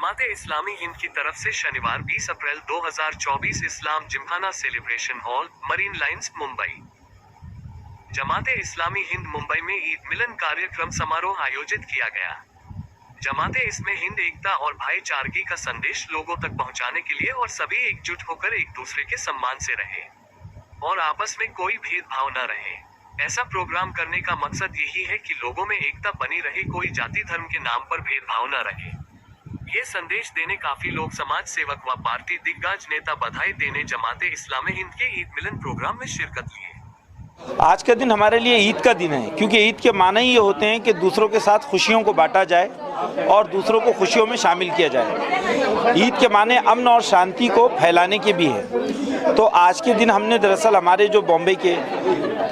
जमाते इस्लामी हिंद की तरफ से शनिवार 20 April 2024 Islam Gymkhana celebration hall, Marine Lines, Mumbai. Jamaat e Islami Hind Mumbai में ईद मिलन कार्यक्रम समारोह आयोजित किया गया। जमाते इसमें हिंद एकता और भाईचारगी का संदेश लोगों तक पहुंचाने के लिए और सभी एकजुट होकर एक दूसरे के सम्मान से रहे और आपस में कोई भेदभाव न रहे। ऐसा प्रोग्राम करने का मकसद यही है कि लोगों में एकता बनी रहे, कोई जाति धर्म के नाम पर भेदभाव न रहे। ये संदेश देने काफी लोग समाज सेवक व पार्टी दिग्गज नेता बधाई देने जमाते इस्लामी हिंद के ईद मिलन प्रोग्राम में शिरकत लिए। आज का दिन हमारे लिए ईद का दिन है, क्योंकि ईद के माने ही ये होते हैं कि दूसरों के साथ खुशियों को बांटा जाए और दूसरों को खुशियों में शामिल किया जाए। ईद के माने अमन और शांति को फैलाने के भी है। तो आज के दिन हमने दरअसल हमारे जो बॉम्बे के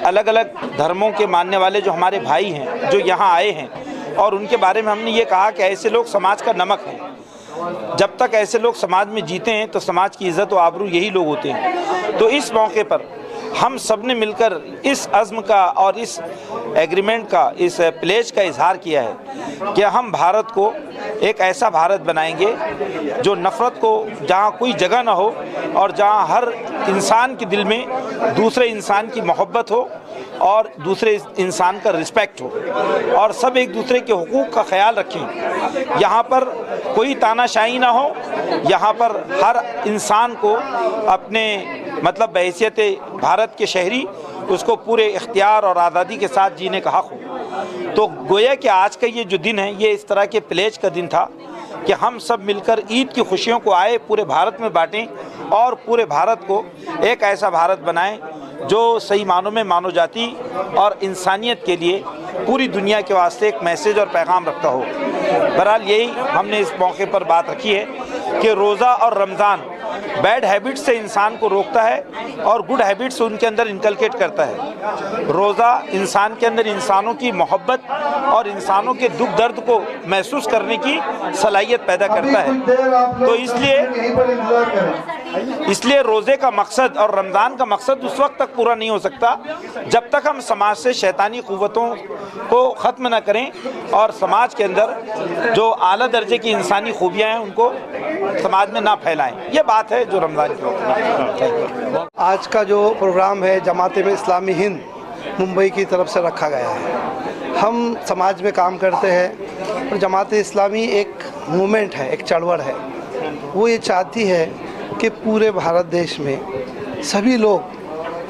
अलग अलग धर्मों के मानने वाले जो हमारे भाई हैं जो यहाँ आए हैं, और उनके बारे में हमने ये कहा कि ऐसे लोग समाज का नमक हैं। जब तक ऐसे लोग समाज में जीते हैं तो समाज की इज़्ज़त और आबरू यही लोग होते हैं। तो इस मौके पर हम सब ने मिलकर इस अज़्म का और इस एग्रीमेंट का, इस प्लेज का इजहार किया है कि हम भारत को एक ऐसा भारत बनाएंगे जो नफ़रत को जहाँ कोई जगह ना हो और जहाँ हर इंसान के दिल में दूसरे इंसान की मोहब्बत हो और दूसरे इंसान का रिस्पेक्ट हो और सब एक दूसरे के हुकूक का ख्याल रखें। यहाँ पर कोई तानाशाही ना हो, यहाँ पर हर इंसान को अपने मतलब बहैसियत भारत के शहरी उसको पूरे इख्तियार और आज़ादी के साथ जीने का हक़ हो। तो गोया कि आज का ये जो दिन है ये इस तरह के प्लेज का दिन था कि हम सब मिलकर ईद की खुशियों को आए पूरे भारत में बांटें और पूरे भारत को एक ऐसा भारत बनाएं जो सही मानों में मानव जाति और इंसानियत के लिए पूरी दुनिया के वास्ते एक मैसेज और पैगाम रखता हो। बहरहाल यही हमने इस मौके पर बात रखी है कि रोज़ा और रमज़ान बैड हैबिट्स से इंसान को रोकता है और गुड हैबिट्स उनके अंदर इनकलकेट करता है। रोज़ा इंसान के अंदर इंसानों की मोहब्बत और इंसानों के दुख दर्द को महसूस करने की सलाहियत पैदा करता है। तो इसलिए रोज़े का मकसद और रमज़ान का मकसद उस वक्त तक पूरा नहीं हो सकता जब तक हम समाज से शैतानी क़ुव्वतों को ख़त्म न करें और समाज के अंदर जो आला दर्जे की इंसानी खूबियाँ हैं उनको समाज में ना फैलाएं। ये बात है जो रमज़ान की वक्त। आज का जो प्रोग्राम है जमाते में इस्लामी हिंद मुंबई की तरफ से रखा गया है। हम समाज में काम करते हैं और जमाते इस्लामी एक मूवमेंट है, एक चळवळ है। वो ये चाहती है कि पूरे भारत देश में सभी लोग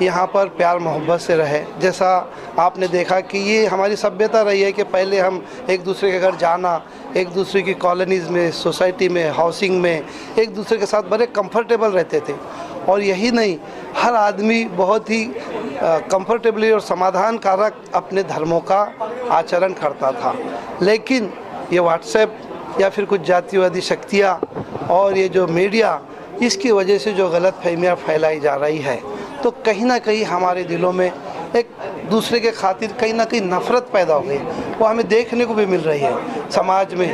यहाँ पर प्यार मोहब्बत से रहे। जैसा आपने देखा कि ये हमारी सभ्यता रही है कि पहले हम एक दूसरे के घर जाना, एक दूसरे की कॉलोनीज़ में, सोसाइटी में, हाउसिंग में एक दूसरे के साथ बड़े कंफर्टेबल रहते थे। और यही नहीं, हर आदमी बहुत ही कंफर्टेबली और समाधान कारक अपने धर्मों का आचरण करता था। लेकिन ये व्हाट्सएप या फिर कुछ जातिवादी शक्तियाँ और ये जो मीडिया, इसकी वजह से जो गलत फहमियाँ फैलाई जा रही है, तो कहीं ना कहीं हमारे दिलों में एक दूसरे के खातिर कहीं ना कहीं नफ़रत पैदा हो गई। वो हमें देखने को भी मिल रही है समाज में।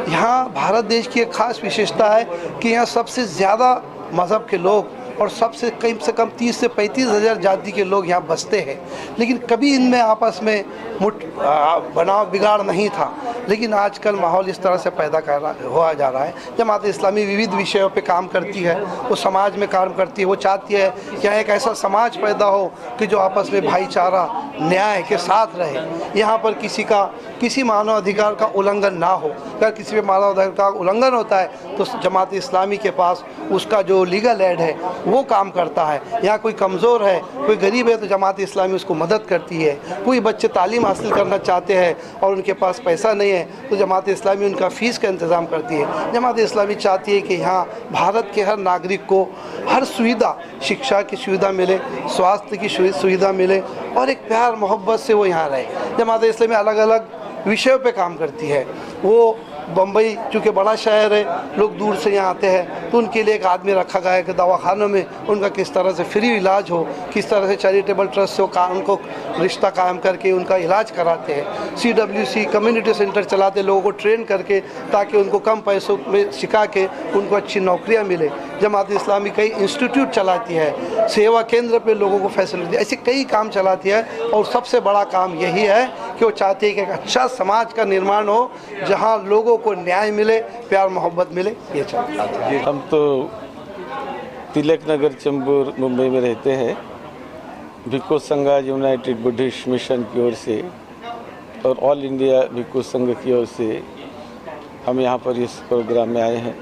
यहाँ भारत देश की एक ख़ास विशेषता है कि यहाँ सबसे ज़्यादा मज़हब के लोग और सबसे कम 30 से 35 हज़ार जाति के लोग यहाँ बसते हैं। लेकिन कभी इनमें आपस में बनाव बिगाड़ नहीं था। लेकिन आजकल माहौल इस तरह से पैदा हुआ जा रहा है। जमात इस्लामी विविध विषयों पे काम करती है, वो समाज में काम करती है। वो चाहती है कि यहाँ एक ऐसा समाज पैदा हो कि जो आपस में भाईचारा, न्याय के साथ रहे। यहाँ पर किसी मानव अधिकार का उल्लंघन ना हो। अगर किसी पे मानव अधिकार का उल्लंघन होता है तो जमात इस्लामी के पास उसका जो लीगल एड है वो काम करता है। यहाँ कोई कमज़ोर है, कोई गरीब है तो जमात इस्लामी उसको मदद करती है। कोई बच्चे तालीम हासिल करना चाहते हैं और उनके पास पैसा नहीं है तो जमात इस्लामी उनका फ़ीस का इंतज़ाम करती है। जमात इस्लामी चाहती है कि यहाँ भारत के हर नागरिक को हर सुविधा, शिक्षा की सुविधा मिले, स्वास्थ्य की सुविधा मिले और एक प्यार मोहब्बत से वो यहाँ रहे। जमात इस्लामी अलग अलग विषयों पे काम करती है। वो बम्बई चूँकि बड़ा शहर है, लोग दूर से यहाँ आते हैं तो उनके लिए एक आदमी रखा गया है कि दवाखानों में उनका किस तरह से फ्री इलाज हो, किस तरह से चैरिटेबल ट्रस्ट से उनको रिश्ता कायम करके उनका इलाज कराते हैं। CWC कम्युनिटी सेंटर चलाते, लोगों को ट्रेन करके ताकि उनको कम पैसों में सिखा के उनको अच्छी नौकरियाँ मिले। जमात इस्लामी कई इंस्टीट्यूट चलाती है, सेवा केंद्र पे लोगों को फैसिलिटी, ऐसे कई काम चलाती है। और सबसे बड़ा काम यही है कि वो चाहती है कि एक अच्छा समाज का निर्माण हो जहाँ लोगों को न्याय मिले, प्यार मोहब्बत मिले। ये चाहते हैं। हम तो तिलक नगर चैम्बूर मुंबई में रहते हैं। भिक्खु संघ यूनाइटेड बुद्धिस्ट मिशन की ओर से और ऑल इंडिया भिक्खु संघ की ओर से हम यहाँ पर इस प्रोग्राम में आए हैं।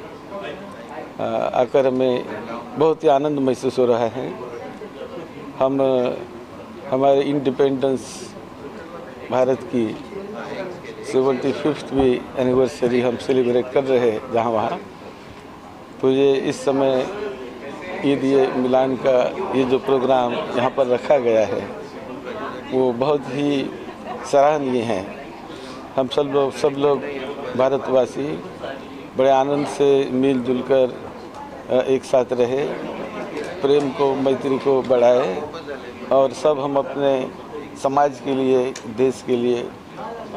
आकर हमें बहुत ही आनंद महसूस हो रहा है। हम हमारे इंडिपेंडेंस भारत की 75वीं एनिवर्सरी हम सेलिब्रेट कर रहे हैं जहाँ वहाँ। तो ये इस समय ईद मिलान का ये जो प्रोग्राम यहाँ पर रखा गया है वो बहुत ही सराहनीय है। हम सब लोग भारतवासी बड़े आनंद से मिलजुल कर एक साथ रहे, प्रेम को मैत्री को बढ़ाए और सब हम अपने समाज के लिए, देश के लिए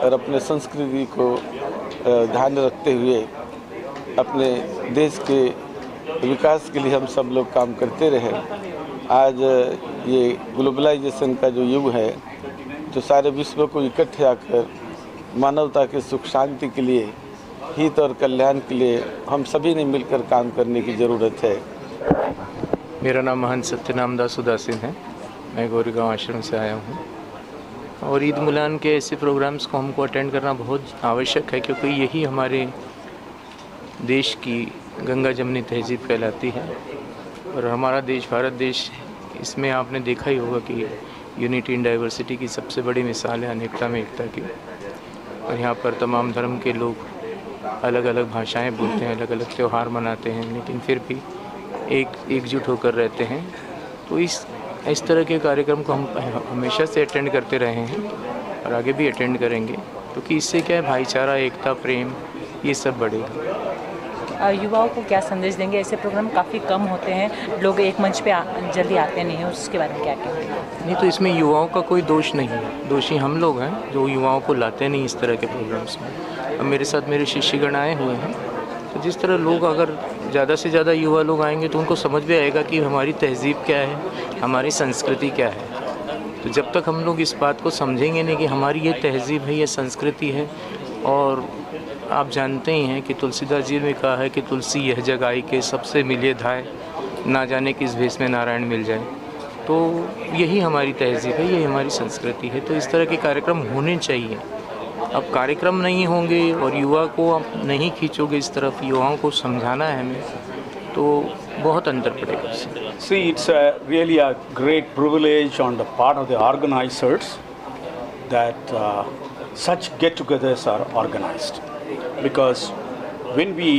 और अपने संस्कृति को ध्यान रखते हुए अपने देश के विकास के लिए हम सब लोग काम करते रहे। आज ये ग्लोबलाइजेशन का जो युग है, जो सारे विश्व को इकट्ठे आकर मानवता के सुख शांति के लिए, हित और कल्याण के लिए हम सभी ने मिलकर काम करने की ज़रूरत है। मेरा नाम महंत सत्यनाम दास उदासीन है। मैं गोरेगांव आश्रम से आया हूँ और ईद मिलान के ऐसे प्रोग्राम्स को हमको अटेंड करना बहुत आवश्यक है, क्योंकि यही हमारे देश की गंगा जमनी तहजीब कहलाती है। और हमारा देश भारत देश, इसमें आपने देखा ही होगा कि यूनिटी इन डाइवर्सिटी की सबसे बड़ी मिसाल है अनेकता में एकता की। और यहाँ पर तमाम धर्म के लोग अलग अलग भाषाएं बोलते हैं, अलग अलग त्यौहार मनाते हैं, लेकिन फिर भी एकजुट होकर रहते हैं। तो इस तरह के कार्यक्रम को हम हमेशा से अटेंड करते रहे हैं और आगे भी अटेंड करेंगे, क्योंकि इससे क्या है, भाईचारा, एकता, प्रेम, ये सब बढ़ेगा। युवाओं को क्या संदेश देंगे? ऐसे प्रोग्राम काफ़ी कम होते हैं, लोग एक मंच पे जल्दी आते नहीं हैं, उसके बारे में क्या कहेंगे? नहीं, तो इसमें युवाओं का कोई दोष नहीं है, दोषी हम लोग हैं जो युवाओं को लाते नहीं इस तरह के प्रोग्राम्स में। अब मेरे साथ मेरे शिष्यगण आए हुए हैं, तो जिस तरह लोग, अगर ज़्यादा से ज़्यादा युवा लोग आएंगे तो उनको समझ में आएगा कि हमारी तहज़ीब क्या है, हमारी संस्कृति क्या है। तो जब तक हम लोग इस बात को समझेंगे नहीं कि हमारी ये तहज़ीब है, ये संस्कृति है। और आप जानते ही हैं कि तुलसीदास जी ने कहा है कि तुलसी यह जग आई के सबसे मिले धाय, ना जाने किस भेष में नारायण मिल जाए। तो यही हमारी तहज़ीब है, यही हमारी संस्कृति है। तो इस तरह के कार्यक्रम होने चाहिए। अब कार्यक्रम नहीं होंगे और युवा को आप नहीं खींचोगे इस तरफ, युवाओं को समझाना है हमें, तो बहुत अंतर पड़ेगा। See, it's really a great privilege on the part of the organizers that such get-togethers are organized. Because when we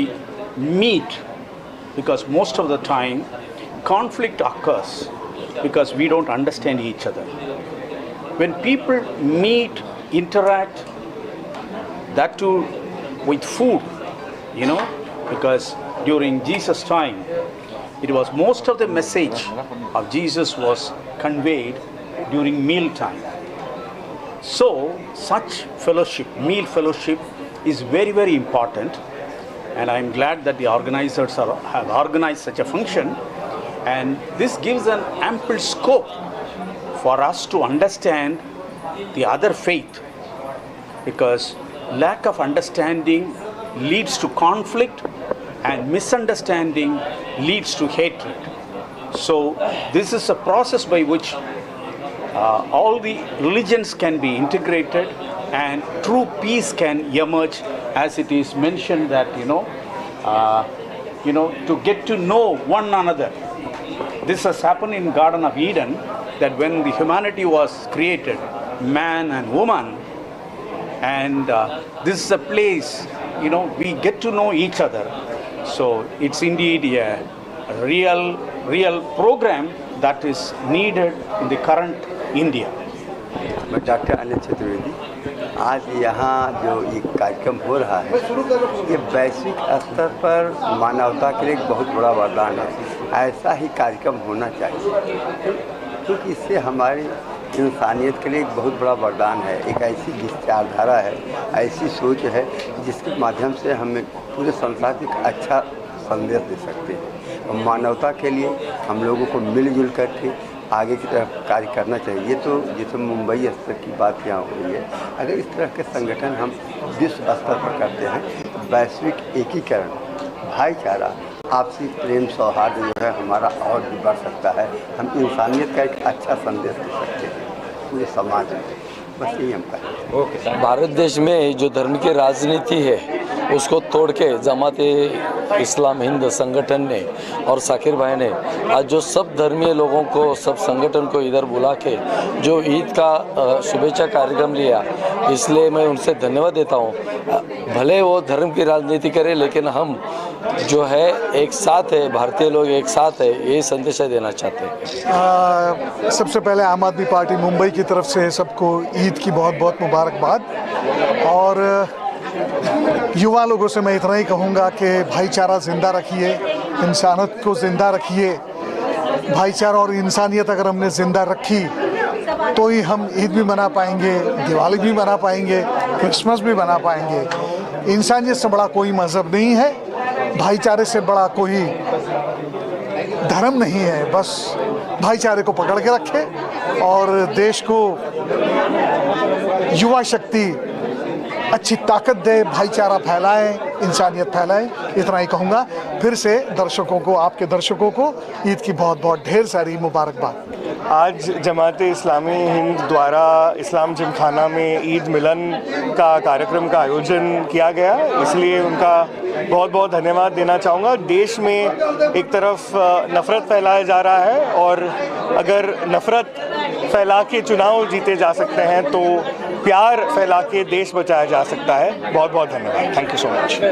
meet, because most of the time conflict occurs because we don't understand each other. When people meet, interact, that too with food, because during Jesus' time, it was most of the message of Jesus was conveyed during meal time. So such fellowship, meal fellowship, is very, very important, and I'm glad that the organizers have organized such a function, and this gives an ample scope for us to understand the other faith, because lack of understanding leads to conflict and misunderstanding leads to hatred. So this is a process by which all the religions can be integrated and true peace can emerge, as it is mentioned that to get to know one another. This has happened in Garden of Eden, that when the humanity was created, man and woman, and this is a place we get to know each other. So it's indeed a real program that is needed in the current India. मैं doctor Anil Chaturvedi. आज यहाँ जो ये कार्यक्रम हो रहा है, ये वैश्विक स्तर पर मानवता के लिए एक बहुत बड़ा वरदान है। ऐसा ही कार्यक्रम होना चाहिए, क्योंकि इससे हमारी इंसानियत के लिए एक बहुत बड़ा वरदान है। एक ऐसी विचारधारा है, ऐसी सोच है जिसके माध्यम से हमें पूरे संसार को एक अच्छा संदेश दे सकते हैं। और मानवता के लिए हम लोगों को मिलजुल करके आगे की तरफ कार्य करना चाहिए। ये तो जैसे मुंबई स्तर की बात यहाँ हो रही है, अगर इस तरह के संगठन हम विश्व स्तर पर करते हैं तो वैश्विक एकीकरण, भाईचारा, आपसी प्रेम सौहार्द जो है हमारा और भी बढ़ सकता है। हम इंसानियत का एक अच्छा संदेश दे सकते हैं पूरे समाज में। बस यही हम कहें। भारत देश में जो धर्म की राजनीति है उसको तोड़ के जमाते इस्लाम हिंद संगठन ने और साकिर भाई ने आज जो सब धर्मीय लोगों को, सब संगठन को इधर बुला के जो ईद का शुभेच्छा कार्यक्रम लिया, इसलिए मैं उनसे धन्यवाद देता हूँ। भले वो धर्म की राजनीति करें लेकिन हम जो है एक साथ है, भारतीय लोग एक साथ है, ये संदेश देना चाहते हैं। सबसे पहले आम आदमी पार्टी मुंबई की तरफ से सबको ईद की बहुत बहुत मुबारकबाद। और युवा लोगों से मैं इतना ही कहूँगा कि भाईचारा ज़िंदा रखिए, इंसानियत को ज़िंदा रखिए। भाईचारा और इंसानियत अगर हमने ज़िंदा रखी तो ही हम ईद भी मना पाएंगे, दिवाली भी मना पाएंगे, क्रिसमस भी मना पाएंगे। इंसानियत से बड़ा कोई मज़हब नहीं है, भाईचारे से बड़ा कोई धर्म नहीं है। बस भाईचारे को पकड़ के रखें और देश को युवा शक्ति अच्छी ताकत दे, भाईचारा फैलाएं, इंसानियत फैलाएं। इतना ही कहूँगा। फिर से दर्शकों को, आपके दर्शकों को ईद की बहुत बहुत ढेर सारी मुबारकबाद। आज जमाते इस्लामी हिंद द्वारा इस्लाम जिमखाना में ईद मिलन का कार्यक्रम का आयोजन किया गया, इसलिए उनका बहुत बहुत धन्यवाद देना चाहूँगा। देश में एक तरफ नफ़रत फैलाया जा रहा है और अगर नफ़रत फैला के चुनाव जीते जा सकते हैं तो प्यार फैला के देश बचाया जा सकता है। बहुत बहुत धन्यवाद। Thank you so much.